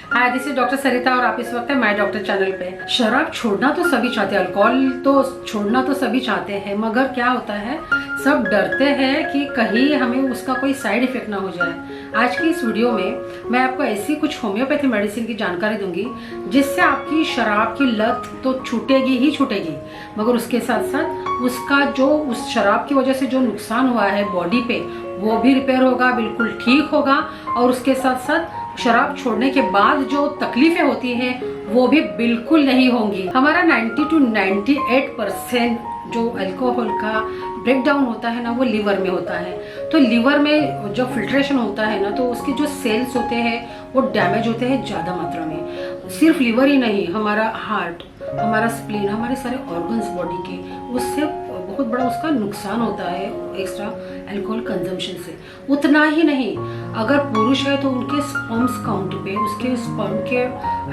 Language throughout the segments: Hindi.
हाय, दिस इज डॉक्टर सरिता और आप इस वक्त है माय डॉक्टर चैनल पे। शराब छोड़ना तो सभी चाहते हैं, अल्कोहल तो छोड़ना तो सभी चाहते हैं, मगर क्या होता है, सब डरते हैं कि कहीं हमें उसका कोई साइड इफेक्ट ना हो जाए। आज की इस वीडियो में मैं आपको ऐसी कुछ होम्योपैथी मेडिसिन की जानकारी दूंगी जिससे आपकी शराब की लत तो छूटेगी ही छूटेगी, मगर उसके साथ साथ उसका जो उस शराब की वजह से जो नुकसान हुआ है बॉडी पे वो भी रिपेयर होगा, बिल्कुल ठीक होगा। और उसके साथ साथ शराब छोड़ने के बाद जो तकलीफें होती हैं वो भी बिल्कुल नहीं होंगी। हमारा 90 to 98% जो अल्कोहल का ब्रेक डाउन होता है ना, वो लीवर में होता है। तो लीवर में जो फिल्ट्रेशन होता है ना, तो उसके जो सेल्स होते हैं वो डैमेज होते हैं ज़्यादा मात्रा में। सिर्फ लीवर ही नहीं, हमारा हार्ट, हमारा स्प्लीन, हमारे सारे ऑर्गन्स बॉडी के, उससे बहुत बड़ा उसका नुकसान होता है एक्स्ट्रा अल्कोहल कंजम्पशन से। उतना ही नहीं, अगर पुरुष है तो उनके स्पर्म्स काउंट पे, उसके स्पर्म के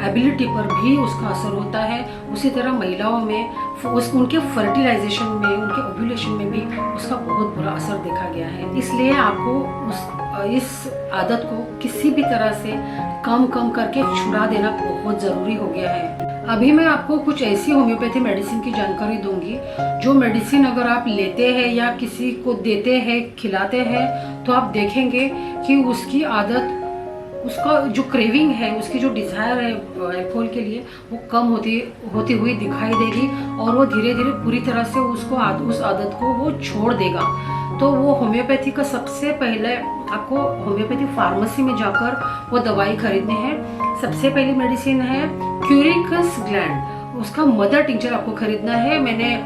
एबिलिटी पर भी उसका असर होता है। उसी तरह महिलाओं में उनके फर्टिलाइजेशन में, उनके ओव्यूलेशन में भी उसका बहुत बुरा असर देखा गया है। इसलिए आपको इस आदत को किसी भी तरह से कम करके छुड़ा देना बहुत ज़रूरी हो गया है। अभी मैं आपको कुछ ऐसी होम्योपैथी मेडिसिन की जानकारी दूंगी जो मेडिसिन अगर आप लेते हैं या किसी को देते हैं, खिलाते हैं, तो आप देखेंगे कि उसकी आदत, उसका जो क्रेविंग है, उसकी जो डिज़ायर है अल्कोहल के लिए, वो कम होती हुई दिखाई देगी और वो धीरे धीरे पूरी तरह से उस आदत को वो छोड़ देगा। तो वो होम्योपैथी का सबसे पहले आपको होम्योपैथी फार्मेसी में जाकर वो दवाई खरीदनी है। सबसे पहली मेडिसिन है क्यूरिकस ग्लैंड, उसका मदर टिंचर आपको खरीदना है। मैंने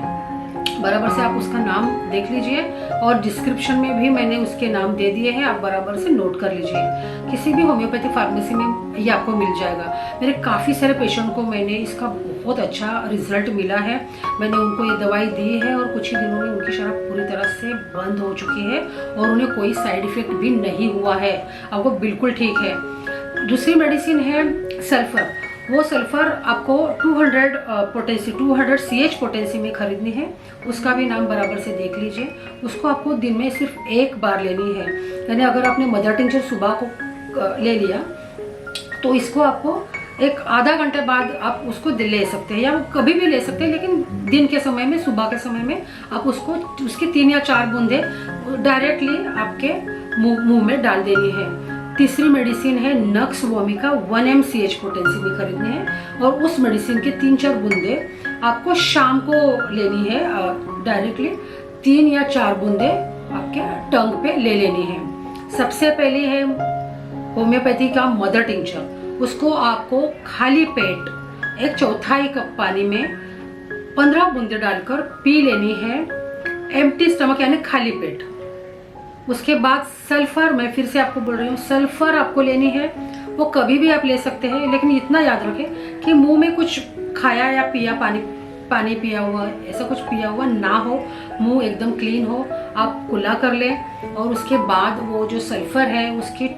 बराबर से आप उसका नाम देख लीजिए और डिस्क्रिप्शन में भी मैंने उसके नाम दे दिए हैं, आप बराबर से नोट कर लीजिए। किसी भी होम्योपैथी फार्मेसी में ये आपको मिल जाएगा। मेरे काफ़ी सारे पेशेंट को मैंने इसका बहुत अच्छा रिजल्ट मिला है। मैंने उनको ये दवाई दी है और कुछ ही दिनों में उनकी शराब पूरी तरह से बंद हो चुकी है और उन्हें कोई साइड इफेक्ट भी नहीं हुआ है। अब वो बिल्कुल ठीक है। दूसरी मेडिसिन है सल्फर। वो सल्फर आपको 200 CH पोटेंसी में खरीदनी है। उसका भी नाम बराबर से देख लीजिए। उसको आपको दिन में सिर्फ एक बार लेनी है। यानी अगर आपने मदर टिंचर सुबह को ले लिया तो इसको आपको एक आधा घंटे बाद आप उसको ले सकते हैं, या कभी भी ले सकते हैं, लेकिन दिन के समय में, सुबह के समय में आप उसको उसकी 3 या 4 बूंदे डायरेक्टली आपके मुंह में डाल देनी है। तीसरी मेडिसिन है नक्स वोमिका 1 mCH पोटेंसी में खरीदनी है और उस मेडिसिन के 3-4 बूंदे आपको शाम को लेनी है। डायरेक्टली 3 या 4 बूंदे आपके टंग पे ले लेनी है। सबसे पहली है होम्योपैथी का मदर टिंचर। उसको आपको खाली पेट 1/4 कप पानी में 15 बूंदे डालकर पी लेनी है, एम्प्टी स्टमक यानी खाली पेट। उसके बाद सल्फर, मैं फिर से आपको बोल रही हूँ, सल्फर आपको लेनी है। वो कभी भी आप ले सकते हैं, लेकिन इतना याद रखें कि मुंह में कुछ खाया या पिया, पानी पिया हुआ, ऐसा कुछ पिया हुआ ना हो, मुंह एकदम क्लीन हो। आप कुल्ला कर लें और उसके बाद वो जो सल्फर है उसके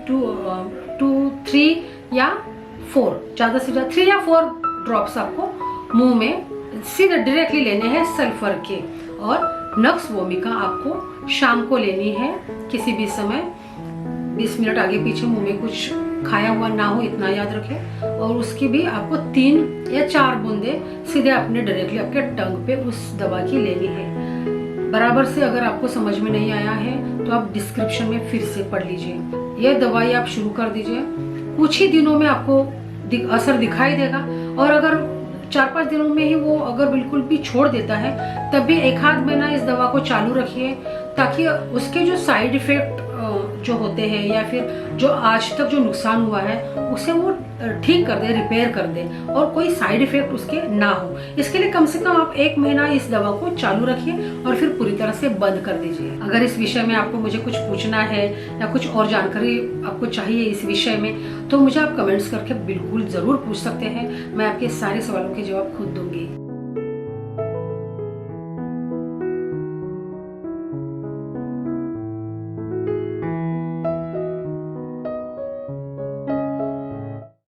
3 या 4, ज़्यादा से ज़्यादा 3 या 4 ड्रॉप्स आपको मुंह में सीधे डायरेक्टली लेने हैं सल्फर के। और नक्स वोमिका आपको शाम को लेनी है, किसी भी समय 20 मिनट आगे पीछे मुंह में कुछ खाया हुआ ना हो, इतना याद रखें। और उसकी भी आपको 3 या 4 बूंदे सीधे अपने डायरेक्टली आपके टंग पे उस दवा की लेनी है। बराबर से अगर आपको समझ में नहीं आया है तो आप डिस्क्रिप्शन में फिर से पढ़ लीजिए। यह दवाई आप शुरू कर दीजिए, कुछ ही दिनों में आपको असर दिखाई देगा। और अगर 4-5 दिनों में ही वो अगर बिल्कुल भी छोड़ देता है, तब भी 1-आध महीना इस दवा को चालू रखिए, ताकि उसके जो साइड इफेक्ट जो होते हैं या फिर जो आज तक जो नुकसान हुआ है उसे वो ठीक कर दे, रिपेयर कर दे और कोई साइड इफेक्ट उसके ना हो। इसके लिए कम से कम आप 1 महीना इस दवा को चालू रखिए और फिर पूरी तरह से बंद कर दीजिए। अगर इस विषय में आपको मुझे कुछ पूछना है या कुछ और जानकारी आपको चाहिए इस विषय में, तो मुझे आप कमेंट्स करके बिल्कुल ज़रूर पूछ सकते हैं। मैं आपके सारे सवालों के जवाब खुद दूंगी।